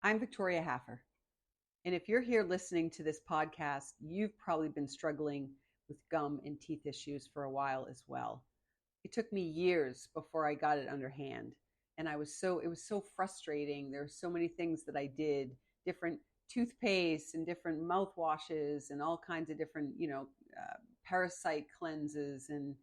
I'm Victoria Haffer. And if you're here listening to this podcast, you've probably been struggling with gum and teeth issues for a while as well. It took me years before I got it under hand. And it was so frustrating. There were so many things that I did, different toothpaste and different mouthwashes and all kinds of different, parasite cleanses and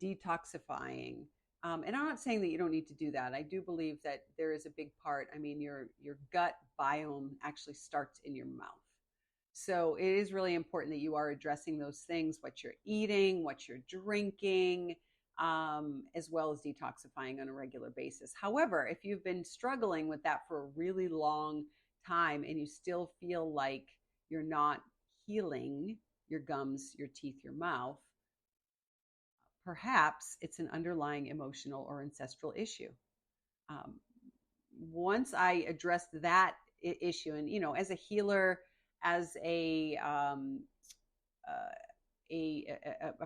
detoxifying. And I'm not saying that you don't need to do that. I do believe that there is a big part. I mean, your gut biome actually starts in your mouth. So it is really important that you are addressing those things, what you're eating, what you're drinking, as well as detoxifying on a regular basis. However, if you've been struggling with that for a really long time and you still feel like you're not healing your gums, your teeth, your mouth, perhaps it's an underlying emotional or ancestral issue. Once I addressed that issue, and as a healer, as a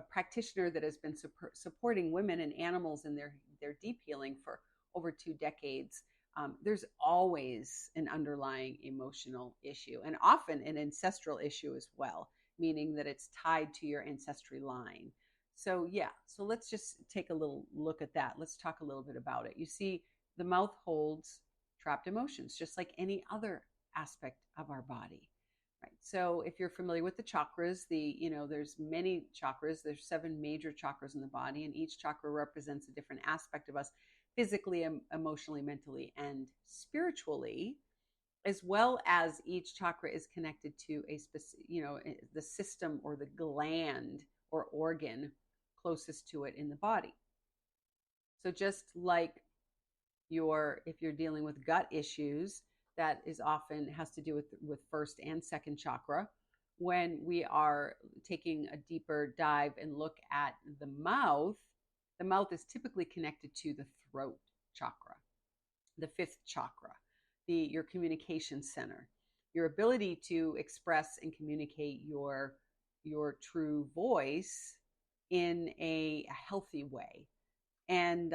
practitioner that has been supporting women and animals in their deep healing for over 2 decades, there's always an underlying emotional issue, and often an ancestral issue as well, meaning that it's tied to your ancestry line. So let's just take a little look at that. Let's talk a little bit about it. You see, the mouth holds trapped emotions, just like any other aspect of our body, right? So if you're familiar with the chakras, there's many chakras. There's 7 major chakras in the body, and each chakra represents a different aspect of us, physically, emotionally, mentally, and spiritually, as well as each chakra is connected to a specific, the system or the gland or organ closest to it in the body. So just like if you're dealing with gut issues, that is often has to do with first and second chakra. When we are taking a deeper dive and look at the mouth is typically connected to the throat chakra, the 5th chakra, your communication center, your ability to express and communicate your true voice in a healthy way. And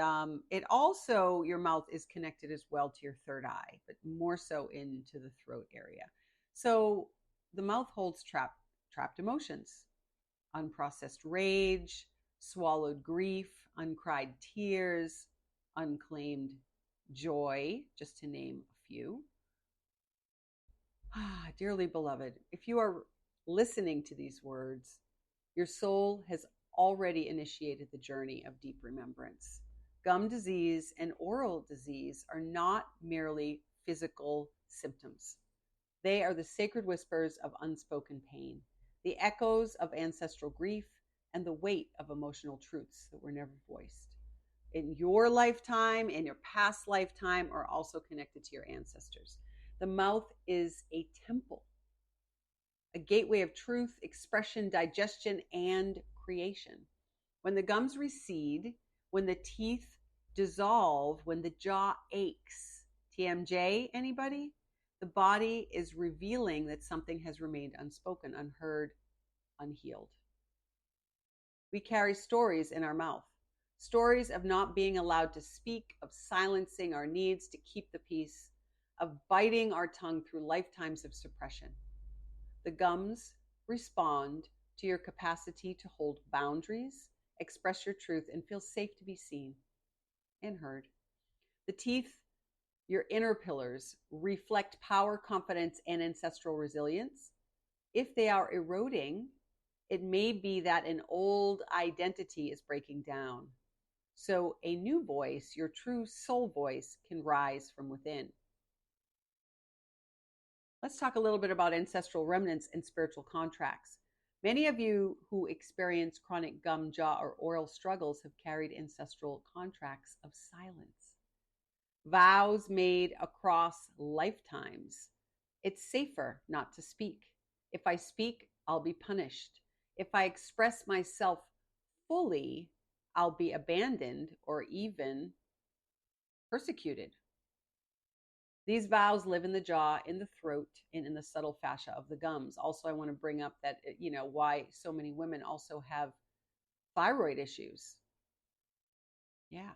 it also, your mouth is connected as well to your 3rd eye, but more so into the throat area. So the mouth holds trapped emotions, unprocessed rage, swallowed grief, uncried tears, unclaimed joy, just to name a few. Dearly beloved, if you are listening to these words, your soul has already initiated the journey of deep remembrance. Gum disease and oral disease are not merely physical symptoms. They are the sacred whispers of unspoken pain, the echoes of ancestral grief, and the weight of emotional truths that were never voiced. In your lifetime and your past lifetime are also connected to your ancestors. The mouth is a temple, a gateway of truth, expression, digestion, and creation. When the gums recede, when the teeth dissolve, when the jaw aches, TMJ, anybody? The body is revealing that something has remained unspoken, unheard, unhealed. We carry stories in our mouth, stories of not being allowed to speak, of silencing our needs to keep the peace, of biting our tongue through lifetimes of suppression. The gums respond to your capacity to hold boundaries, express your truth, and feel safe to be seen and heard. The teeth, your inner pillars, reflect power, confidence, and ancestral resilience. If they are eroding, it may be that an old identity is breaking down. So a new voice, your true soul voice, can rise from within. Let's talk a little bit about ancestral remnants and spiritual contracts. Many of you who experience chronic gum, jaw, or oral struggles have carried ancestral contracts of silence. Vows made across lifetimes. It's safer not to speak. If I speak, I'll be punished. If I express myself fully, I'll be abandoned or even persecuted. These vows live in the jaw, in the throat, and in the subtle fascia of the gums. Also, I want to bring up that, why so many women also have thyroid issues. Yeah.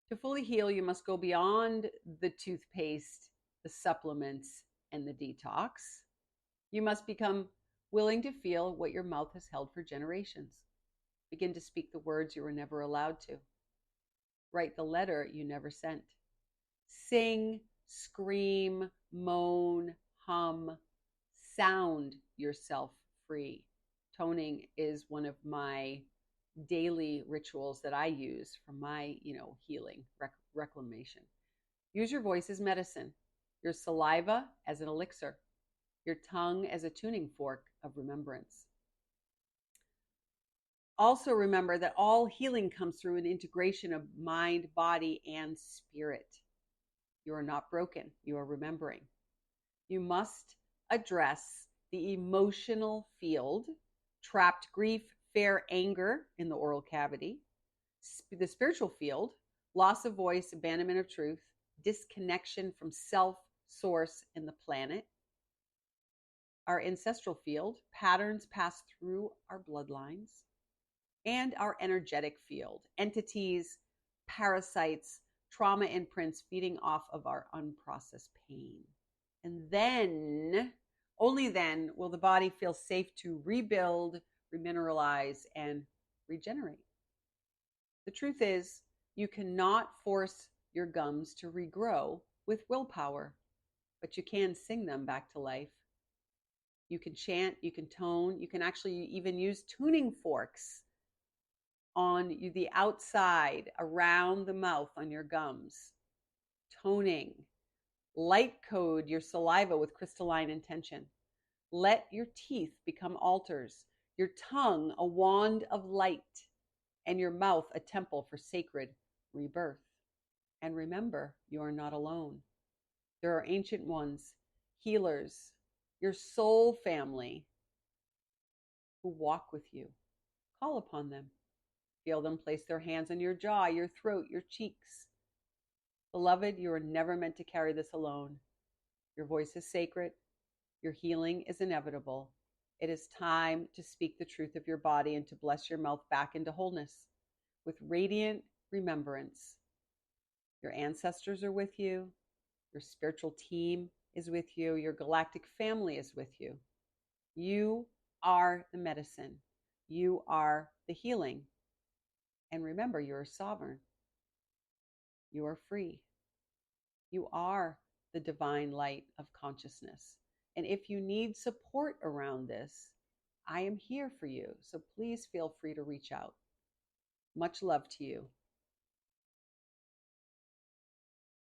To fully heal, you must go beyond the toothpaste, the supplements, and the detox. You must become willing to feel what your mouth has held for generations. Begin to speak the words you were never allowed to. Write the letter you never sent. Sing, scream, moan, hum, sound yourself free. Toning is one of my daily rituals that I use for my, healing, reclamation. Use your voice as medicine, your saliva as an elixir, your tongue as a tuning fork of remembrance. Also remember that all healing comes through an integration of mind, body, and spirit. You are not broken. You are remembering. You must address the emotional field, trapped grief, fear, anger in the oral cavity, the spiritual field, loss of voice, abandonment of truth, disconnection from self, source, and the planet. Our ancestral field, patterns passed through our bloodlines, and our energetic field, entities, parasites, trauma imprints feeding off of our unprocessed pain. And then, only then, will the body feel safe to rebuild, remineralize, and regenerate. The truth is, you cannot force your gums to regrow with willpower, but you can sing them back to life. You can chant, you can tone, you can actually even use tuning forks on the outside, around the mouth, on your gums. Toning. Light code your saliva with crystalline intention. Let your teeth become altars, your tongue a wand of light, and your mouth a temple for sacred rebirth. And remember, you are not alone. There are ancient ones, healers, your soul family who walk with you. Call upon them. Feel them place their hands on your jaw, your throat, your cheeks. Beloved, you are never meant to carry this alone. Your voice is sacred. Your healing is inevitable. It is time to speak the truth of your body and to bless your mouth back into wholeness with radiant remembrance. Your ancestors are with you. Your spiritual team is with you. Your galactic family is with you. You are the medicine. You are the healing. And remember, you are sovereign. You are free. You are the divine light of consciousness. And if you need support around this, I am here for you. So please feel free to reach out. Much love to you.